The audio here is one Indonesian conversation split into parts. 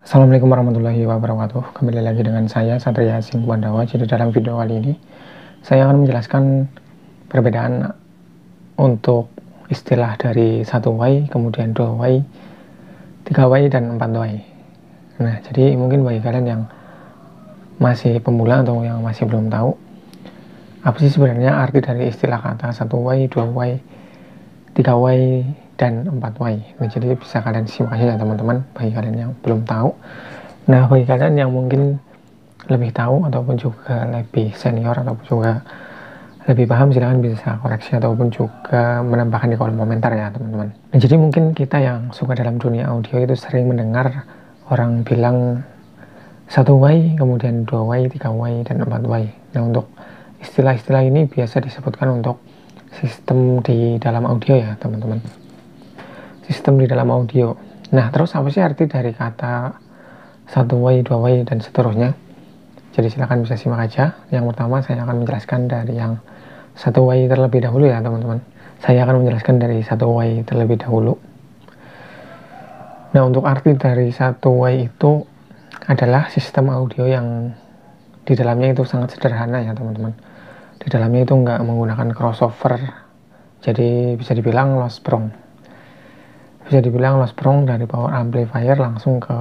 Assalamualaikum warahmatullahi wabarakatuh. Kembali lagi dengan saya Satria Singh Pandawa. Jadi dalam video kali ini saya akan menjelaskan perbedaan untuk istilah dari 1Y, kemudian 2Y, 3Y, dan 4Y. Nah, jadi mungkin bagi kalian yang masih pemula atau yang masih belum tahu apa sih sebenarnya arti dari istilah kata 1Y, 2Y, 3Y, dan 4Y. Nah, jadi bisa kalian simak aja ya teman-teman, bagi kalian yang belum tahu. Nah, bagi kalian yang mungkin lebih tahu ataupun juga lebih senior ataupun juga lebih paham, silahkan bisa koreksi ataupun juga menambahkan di kolom komentar ya teman-teman. Nah, jadi mungkin kita yang suka dalam dunia audio itu sering mendengar orang bilang 1Y, kemudian 2Y, 3Y, dan 4Y. Nah, untuk istilah-istilah ini biasa disebutkan untuk sistem di dalam audio ya teman-teman. Sistem di dalam audio. Nah, terus apa sih arti dari kata 1Y, 2Y, dan seterusnya? Jadi silahkan bisa simak aja. Yang pertama saya akan menjelaskan dari yang 1Y terlebih dahulu ya teman-teman. Saya akan menjelaskan dari 1Y terlebih dahulu. Nah, untuk arti dari 1Y itu adalah sistem audio yang di dalamnya itu sangat sederhana ya teman-teman. Di dalamnya itu nggak menggunakan crossover. Jadi bisa dibilang loss prong. Bisa dibilang loss prong dari power amplifier langsung ke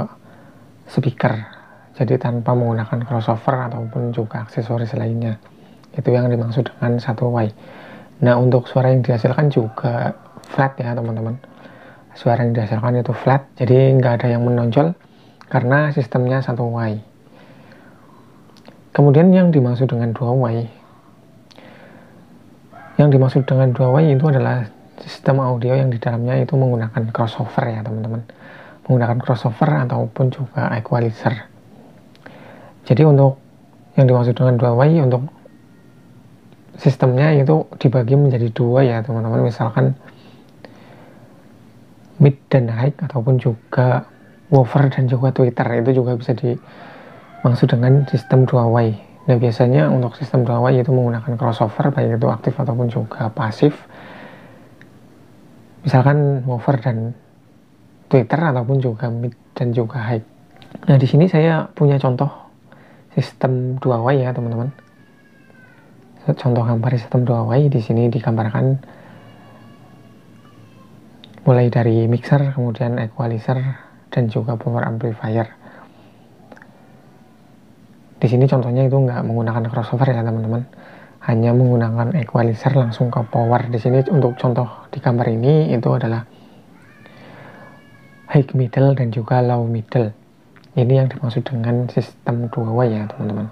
speaker. Jadi tanpa menggunakan crossover ataupun juga aksesoris lainnya. Itu yang dimaksud dengan 1Y. Nah, untuk suara yang dihasilkan juga flat ya teman-teman. Suara yang dihasilkan itu flat, jadi nggak ada yang menonjol karena sistemnya 1Y. Kemudian yang dimaksud dengan 2Y. Yang dimaksud dengan 2Y itu adalah sistem audio yang di dalamnya itu menggunakan crossover ya teman-teman. Menggunakan crossover ataupun juga equalizer. Jadi untuk yang dimaksud dengan 2Y, untuk sistemnya itu dibagi menjadi dua ya teman-teman. Misalkan mid dan high ataupun juga woofer dan juga tweeter, itu juga bisa dimaksud dengan sistem 2Y. Nah, biasanya untuk sistem 2Y itu menggunakan crossover, baik itu aktif ataupun juga pasif. Misalkan woofer dan tweeter ataupun juga mid dan juga high. Nah, di sini saya punya contoh sistem 2Y ya teman-teman. Contoh gambar sistem 2Y di sini digambarkan mulai dari mixer, kemudian equalizer, dan juga power amplifier. Di sini contohnya itu nggak menggunakan crossover ya teman-teman, hanya menggunakan equalizer langsung ke power. Di sini untuk contoh di gambar ini itu adalah high middle dan juga low middle. Ini yang dimaksud dengan sistem 2Y ya teman-teman.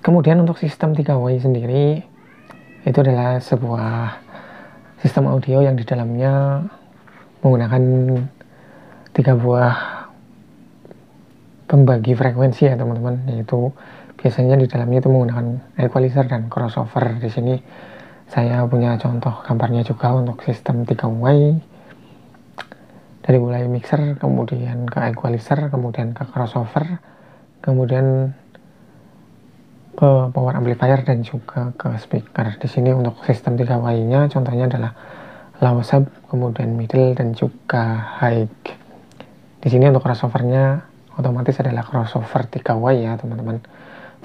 Kemudian untuk sistem 3Y sendiri itu adalah sebuah sistem audio yang di dalamnya menggunakan 3 buah pembagi frekuensi ya teman-teman, yaitu biasanya di dalamnya itu menggunakan equalizer dan crossover. Di sini saya punya contoh gambarnya juga untuk sistem 3Y, dari mulai mixer, kemudian ke equalizer, kemudian ke crossover, kemudian ke power amplifier dan juga ke speaker. Di sini untuk sistem 3Y-nya contohnya adalah low sub, kemudian middle, dan juga high. Di sini untuk crossovernya otomatis adalah crossover 3Y ya teman-teman,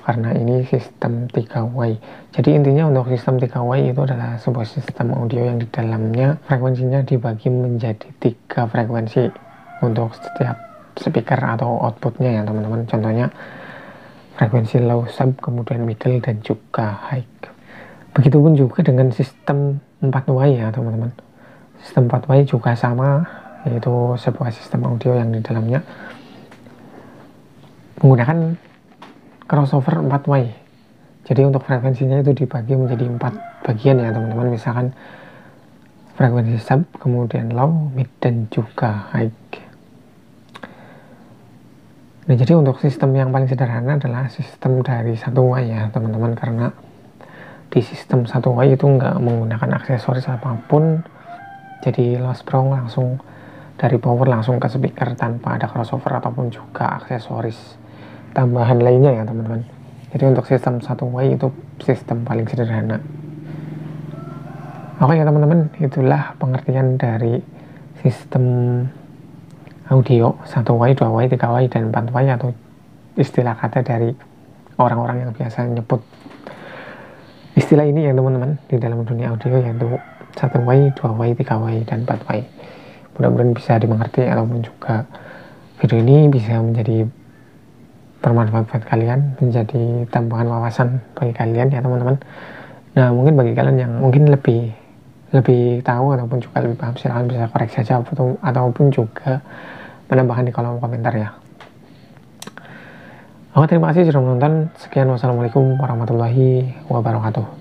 karena ini sistem 3Y. Jadi intinya untuk sistem 3Y itu adalah sebuah sistem audio yang di dalamnya frekuensinya dibagi menjadi 3 frekuensi untuk setiap speaker atau outputnya ya teman-teman. Contohnya frekuensi low sub, kemudian middle, dan juga high. Begitupun juga dengan sistem 4Y ya teman-teman. Sistem 4Y juga sama, yaitu sebuah sistem audio yang di dalamnya menggunakan crossover 4Y. Jadi untuk frekuensinya itu dibagi menjadi 4 bagian ya teman-teman. Misalkan frekuensi sub, kemudian low, mid, dan juga high. Nah, jadi untuk sistem yang paling sederhana adalah sistem dari 1Y ya teman-teman, karena di sistem 1Y itu nggak menggunakan aksesoris apapun. Jadi loss prong langsung dari power langsung ke speaker tanpa ada crossover ataupun juga aksesoris tambahan lainnya ya teman-teman. Jadi untuk sistem 1Y itu sistem paling sederhana. Oke ya teman-teman, itulah pengertian dari sistem audio 1way, 2way, 3way, dan 4way atau istilah kata dari orang-orang yang biasa nyebut istilah ini ya teman-teman di dalam dunia audio, yaitu 1way, 2way, 3way, dan 4way. Mudah-mudahan bisa dimengerti ataupun juga video ini bisa menjadi bermanfaat buat kalian, menjadi tambahan wawasan bagi kalian ya teman-teman. Nah mungkin bagi kalian yang mungkin lebih tahu ataupun juga lebih paham, silahkan bisa koreksi saja ataupun juga menambahkan di kolom komentar ya. Oke, terima kasih sudah menonton. Sekian, wassalamualaikum warahmatullahi wabarakatuh.